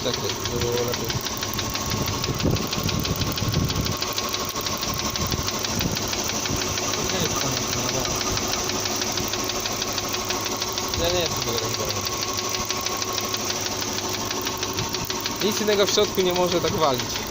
Czekaj, żeby było lepiej. Gdzie jest tam? Ja nie chcę tego rozwiązać. Nic innego w środku nie może tak walić.